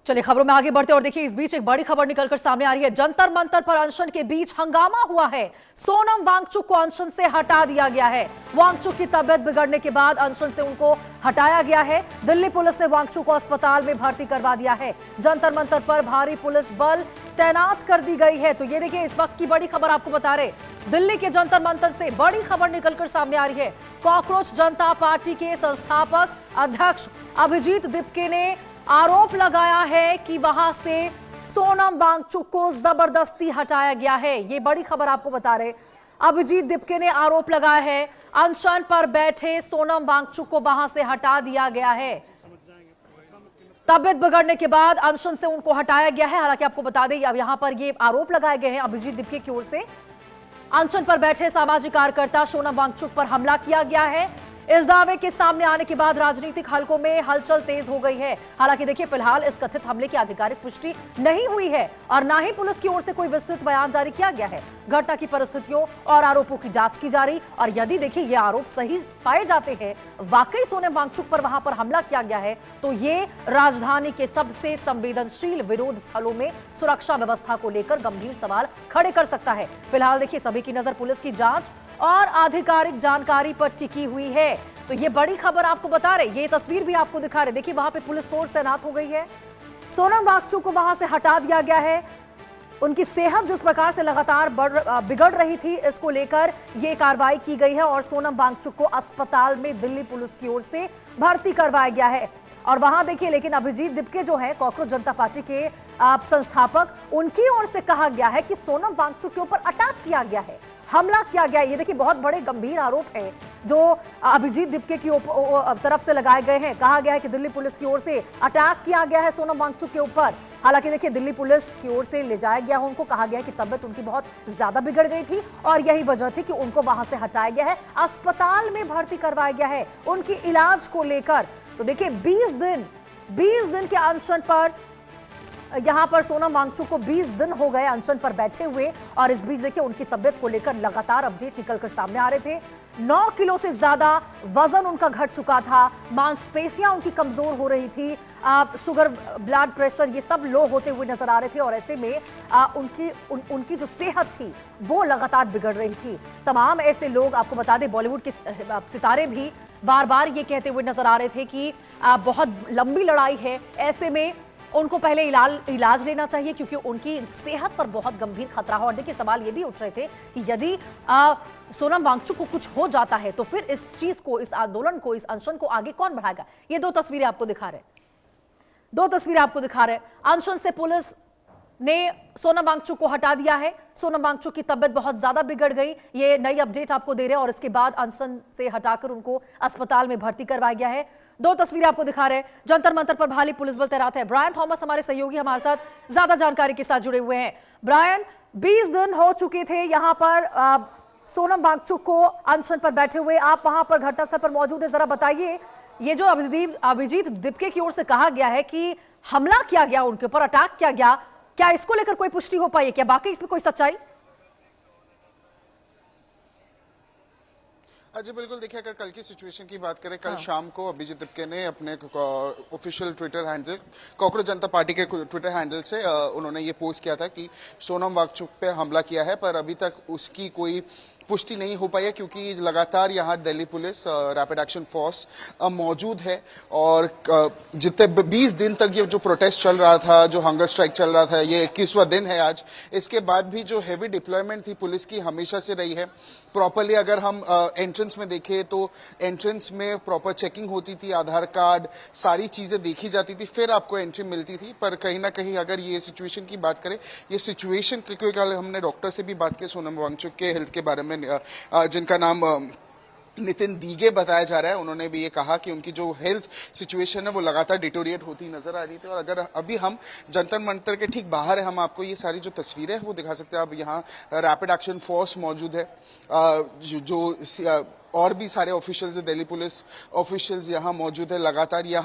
चलिए खबरों में आगे बढ़ते और देखिए इस बीच एक बड़ी खबर निकलकर सामने आ रही है। जंतर मंतर पर अनशन के बीच हंगामा हुआ है। सोनम वांगचुक को अनशन से हटा दिया गया है। वांगचुक की तबीयत बिगड़ने के बाद अनशन से उनको हटाया गया है। दिल्ली पुलिस ने वांगचुक को अस्पताल में भर्ती करवा दिया है। जंतर मंतर पर भारी पुलिस बल तैनात कर दी गई है। तो ये देखिए इस वक्त की बड़ी खबर आपको बता रहे, दिल्ली के जंतर मंतर से बड़ी खबर निकलकर सामने आ रही है। कॉकरोच जनता पार्टी के संस्थापक अध्यक्ष अभिजीत दिपके ने आरोप लगाया है कि वहां से सोनम वांगचुक को जबरदस्ती हटाया गया है। ये बड़ी खबर आपको बता रहे, अभिजीत दिपके ने आरोप लगाया है अनशन पर बैठे सोनम वांगचुक को वहां से हटा दिया गया है। तबियत बिगड़ने के बाद अनशन से उनको हटाया गया है। हालांकि आपको बता दें अब यहां पर ये आरोप लगाए गए हैं अभिजीत दिपके की ओर से, अनशन पर बैठे सामाजिक कार्यकर्ता सोनम वांगचुक पर हमला किया गया है। इस दावे के सामने आने के बाद राजनीतिक हलकों में हलचल तेज हो गई है। हालांकि देखिए फिलहाल इस कथित हमले की आधिकारिक पुष्टि नहीं हुई है और ना ही पुलिस की ओर से कोई विस्तृत बयान जारी किया गया है। घटना की परिस्थितियों और आरोपों की जांच की जा रही और यदि देखिए ये आरोप सही पाए जाते हैं, वाकई सोनम वांगचुक पर वहां पर हमला किया गया है, तो ये राजधानी के सबसे संवेदनशील विरोध स्थलों में सुरक्षा व्यवस्था को लेकर गंभीर सवाल खड़े कर सकता है। फिलहाल देखिए सभी की नजर पुलिस की जांच और आधिकारिक जानकारी पर टिकी हुई है। तो ये बड़ी खबर आपको बता रहे, ये तस्वीर भी आपको दिखा रहे, देखिए वहां पे पुलिस फोर्स तैनात हो गई है। सोनम वांगचुक को वहां से हटा दिया गया है। उनकी सेहत जिस प्रकार से लगातार बिगड़ रही थी, इसको लेकर ये कार्रवाई की गई है और सोनम वांगचुक को अस्पताल में दिल्ली पुलिस की ओर से भर्ती करवाया गया है। और वहां देखिए लेकिन अभिजीत दिपके जो है कॉकरोच जनता पार्टी के संस्थापक, उनकी ओर से कहा गया है कि सोनम वांगचुक के ऊपर अटैक किया गया है, हमला किया गया। ये देखिए बहुत बड़े गंभीर आरोप है जो अभिजीत दिपके की तरफ से लगाए गए हैं। कहा गया है कि दिल्ली पुलिस की ओर से अटैक किया गया है सोनम वांगचुक के ऊपर। हालांकि देखिए दिल्ली पुलिस की ओर से ले जाया गया, उनको कहा गया कि तबीयत उनकी बहुत ज्यादा बिगड़ गई थी और यही वजह थी कि उनको वहां से हटाया गया है, अस्पताल में भर्ती करवाया गया है उनकी इलाज को लेकर। तो देखिए 20 दिन के अनशन पर यहां पर सोनम वांगचुक को 20 दिन हो गए अनशन पर बैठे हुए और इस बीच देखिए उनकी तबीयत को लेकर लगातार अपडेट निकलकर सामने आ रहे थे। 9 किलो से ज्यादा वजन उनका घट चुका था, मांसपेशियां उनकी कमजोर हो रही थी, शुगर ब्लड प्रेशर ये सब लो होते हुए नजर आ रहे थे और ऐसे में उनकी जो सेहत थी वो लगातार बिगड़ रही थी। तमाम ऐसे लोग, आपको बता दें बॉलीवुड के सितारे भी बार बार ये कहते हुए नजर आ रहे थे कि बहुत लंबी लड़ाई है, ऐसे में उनको पहले इलाज लेना चाहिए क्योंकि उनकी सेहत पर बहुत गंभीर खतरा है। और देखिए सवाल ये भी उठ रहे थे कि यदि सोनम वांगचुक को कुछ हो जाता है तो फिर इस चीज को, इस आंदोलन को, इस अनशन को आगे कौन बढ़ाएगा। ये दो तस्वीरें आपको दिखा रहे, अनशन से पुलिस ने सोनम वांगचुक को हटा दिया है। सोनम वांगचुक की तबीयत बहुत ज्यादा बिगड़ गई, ये नई अपडेट आपको दे रहे हैं और इसके बाद अनशन से हटाकर उनको अस्पताल में भर्ती करवाया गया है। दो तस्वीरें आपको दिखा रहे हैं, जंतर मंतर पर भारी पुलिस बल तैनात है। ब्रायन थॉमस हमारे सहयोगी हमारे साथ ज्यादा जानकारी के साथ जुड़े हुए हैं। ब्रायन, 20 दिन हो चुके थे यहां पर सोनम वांगचुक को अनशन पर बैठे हुए, आप वहां पर घटनास्थल पर मौजूद है, जरा बताइए ये जो अभिजीत दिपके की ओर से कहा गया है कि हमला किया गया, उनके ऊपर अटैक किया गया, क्या इसको लेकर कोई पुष्टि हो पाई है, क्या वाकई इसमें कोई सच्चाई? जी बिल्कुल, देखिए अगर कल की सिचुएशन की बात करें, कल शाम को अभिजीत दिपके ने अपने ऑफिशियल ट्विटर हैंडल कॉकरोच जनता पार्टी के ट्विटर हैंडल से उन्होंने ये पोस्ट किया था कि सोनम वांगचुक पे हमला किया है, पर अभी तक उसकी कोई पुष्टि नहीं हो पाई है क्योंकि लगातार यहाँ Delhi police rapid action force मौजूद है और जितने 20 दिन तक ये जो प्रोटेस्ट चल रहा था, जो हंगर स्ट्राइक चल रहा था, ये 21वां दिन है आज। इसके बाद भी जो हेवी डिप्लॉयमेंट थी पुलिस की हमेशा से रही है। प्रॉपरली अगर हम एंट्रेंस में देखें तो एंट्रेंस में प्रॉपर चेकिंग होती थी, आधार कार्ड सारी चीजें देखी जाती थी, फिर आपको एंट्री मिलती थी। पर कहीं ना कहीं अगर ये सिचुएशन की बात करें, ये सिचुएशन क्योंकि कल हमने डॉक्टर से भी बात की सोनम वांगचुक के हेल्थ के बारे में, जिनका नाम नितिन दीगे बताया जा रहा है, उन्होंने भी ये कहा कि उनकी जो हेल्थ सिचुएशन है वो लगातार डिटोरिएट होती नजर आ रही थी। और अगर अभी हम जंतर मंतर के ठीक बाहर है, हम आपको ये सारी जो तस्वीरें हैं वो दिखा सकते हैं। अब यहाँ रैपिड एक्शन फोर्स मौजूद है, जो और भी सारे ऑफिशियल्स, दिल्ली पुलिस ऑफिशियल्स यहाँ मौजूद है लगातार। यहाँ